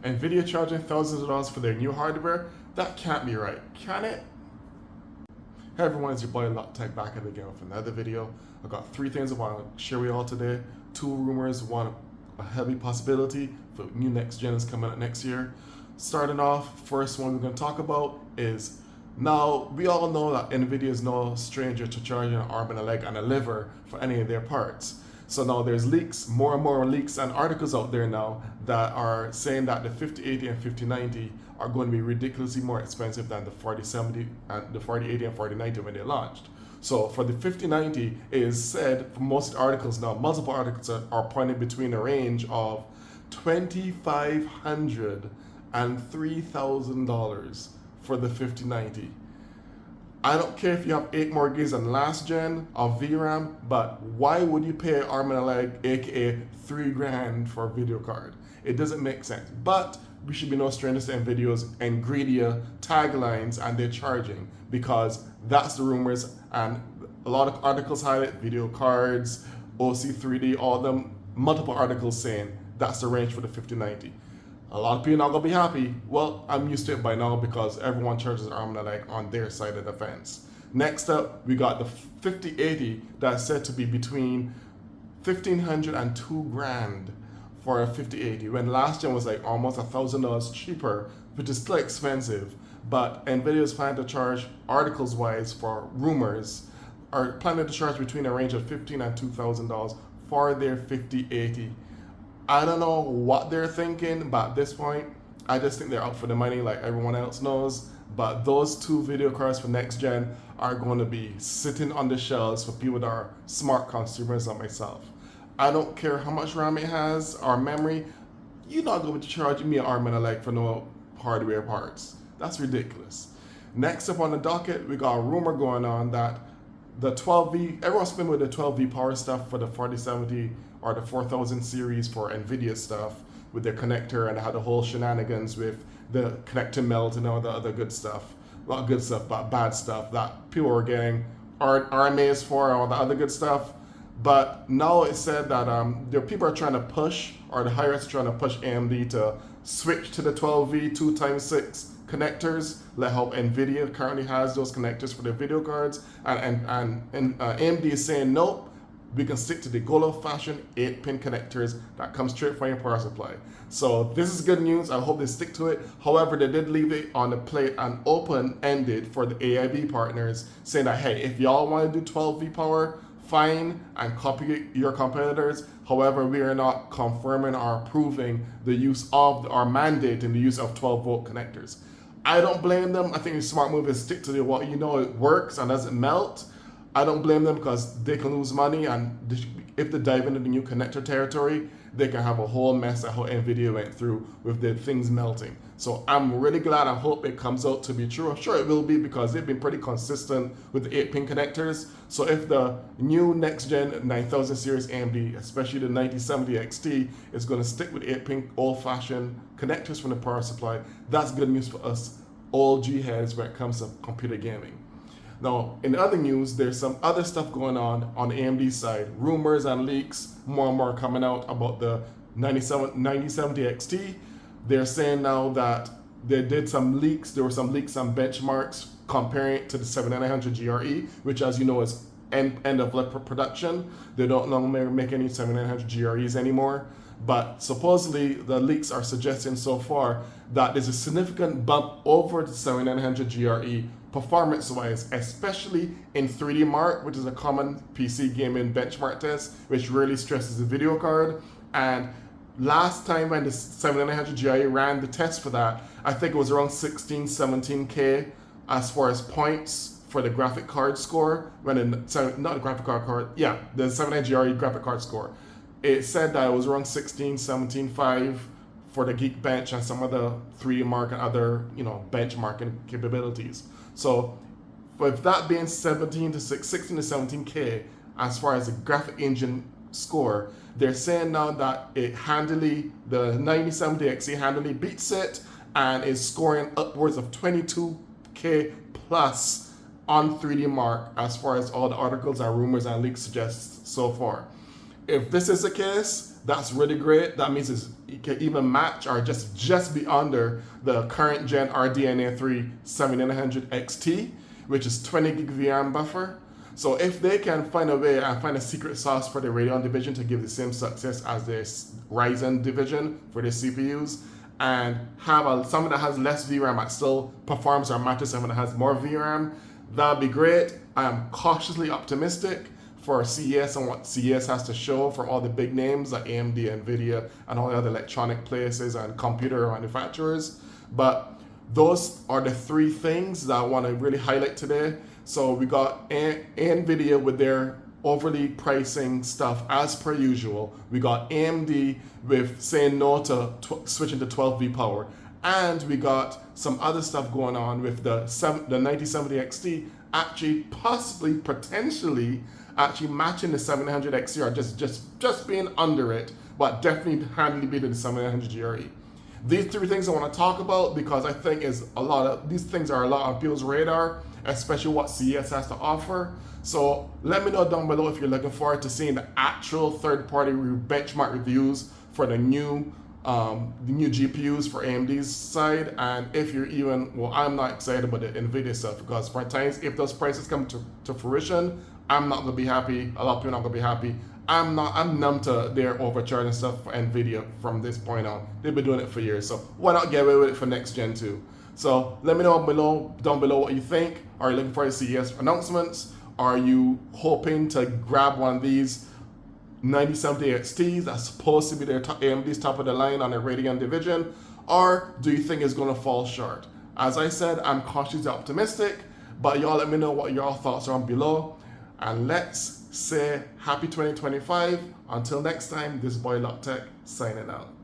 NVIDIA charging thousands of dollars for their new hardware? That can't be right, can it? Hey everyone, it's your boy Tech back at it again with another video. I've got three things I want to share with you all today. Two rumors, one a heavy possibility for new next gens coming out next year. Starting off, first one we're going to talk about is, now we all know that NVIDIA is no stranger to charging an arm and a leg and a liver for any of their parts. So now there's leaks, more and more leaks and articles out there now that are saying that the 5080 and 5090 are going to be ridiculously more expensive than the 4070 and the 4080 and 4090 when they launched. So for the 5090, it is said for most articles now, multiple articles are pointing between a range of $2,500 and $3,000 for the 5090. I don't care if you have 8 more gigs than last gen of VRAM, but why would you pay arm and a leg, aka $3,000 for a video card? It doesn't make sense. But we should be no strangers to NVIDIA's Nvidia taglines and their charging, because that's the rumors, and a lot of articles highlight video cards, OC3D, all of them, multiple articles saying that's the range for the 5090. A lot of people are not going to be happy. Well, I'm used to it by now because everyone charges arm and a leg on their side of the fence. Next up, we got the 5080 that's said to be between $1,500 and $2,000 for a 5080, when last gen was like almost $1,000 cheaper, which is still expensive. But NVIDIA is planning to charge, articles wise, for rumors, are planning to charge between a range of $1,500 and $2,000 for their 5080. I don't know what they're thinking, but at this point, I just think they're out for the money like everyone else knows. But those two video cards for next gen are going to be sitting on the shelves for people that are smart consumers like myself. I don't care how much RAM it has or memory, you're not going to charge me an arm and a leg for no hardware parts. That's ridiculous. Next up on the docket, we got a rumor going on that the 12V, everyone's familiar with the 12V power stuff for the 4070 or the 4000 series for NVIDIA stuff with their connector, and they had the whole shenanigans with the connector melt and all the other good stuff. Not good stuff, but bad stuff that people were getting RMAs for, all the other good stuff. But now it's said that there people are trying to push, or the higher ups are trying to push AMD to switch to the 12V 2x6 connectors, like how NVIDIA currently has those connectors for their video cards, and AMD is saying nope, we can stick to the good old-fashioned 8-pin connectors that come straight from your power supply. So this is good news. I hope they stick to it. However, they did leave it on the plate and open-ended for the AIB partners, saying that, hey, if y'all want to do 12V power, fine, and copy your competitors. However, we are not confirming or approving the use of or mandating the use of 12-volt connectors. I don't blame them. I think the smart move is stick to what you know it works and doesn't melt. I don't blame them because they can lose money, and if they dive into the new connector territory, they can have a whole mess of how NVIDIA went through with their things melting. So I'm really glad. I hope it comes out to be true. I'm sure it will be because they've been pretty consistent with the 8-pin connectors. So if the new next gen 9000 series AMD, especially the 9070 XT, is going to stick with 8-pin old-fashioned connectors from the power supply, that's good news for us old G heads when it comes to computer gaming. Now, in other news, there's some other stuff going on the AMD side. Rumors and leaks, more and more coming out about the 9070 XT. They're saying now that they did some leaks. There were some leaks and benchmarks comparing it to the 7900 GRE, which, as you know, is end of life production. They don't longer make any 7900 GREs anymore. But supposedly, the leaks are suggesting so far that there's a significant bump over the 7900 GRE performance-wise, especially in 3D Mark, which is a common PC gaming benchmark test, which really stresses the video card. And last time when the 7900 GRE ran the test for that, I think it was around 16, 17K as far as points for the graphic card score. The 7900 GRE graphic card score. It said that it was around 16, 17.5 for the Geekbench and some of the 3D Mark and other, benchmarking capabilities. So with that being 16 to 17K as far as the graphic engine score, they're saying now that the 9070 XE handily beats it and is scoring upwards of 22K plus on 3D Mark as far as all the articles and rumors and leaks suggest so far. if this is the case, that's really great. That means it can even match or just be under the current gen RDNA3 7900 XT, which is 20 gig VRAM buffer. So if they can find a way and find a secret sauce for the Radeon division to give the same success as the Ryzen division for the CPUs, and have something that has less VRAM but still performs or matches something that has more VRAM, that'd be great. I am cautiously optimistic for CES and what CES has to show for all the big names like AMD, NVIDIA, and all the other electronic places and computer manufacturers. But those are the three things that I want to really highlight today. So we got NVIDIA with their overly pricing stuff as per usual. We got AMD with saying no to switching to 12V power. And we got some other stuff going on with the 9070 XT actually possibly, potentially, actually matching the 700 XT or just being under it, but definitely handily beating the 700 GRE. These three things I want to talk about because I think these things are a lot on people's radar, especially what CES has to offer. So let me know down below if you're looking forward to seeing the actual third-party benchmark reviews for the new GPUs for AMD's side, and if you're I'm not excited about the NVIDIA stuff because for times if those prices come to fruition, I'm not gonna be happy. A lot of people are not gonna be happy. I'm numb to their overcharging stuff for NVIDIA from this point on. They've been doing it for years, so why not get away with it for next gen too? So let me know down below what you think. Are you looking for the CES announcements? Are you hoping to grab one of these 9070 XTs that's supposed to be their AMD's top of the line on their Radeon division? Or do you think it's gonna fall short? As I said, I'm cautiously optimistic, but y'all let me know what your thoughts are below. And let's say happy 2025. Until next time, this boy Lock Tech signing out.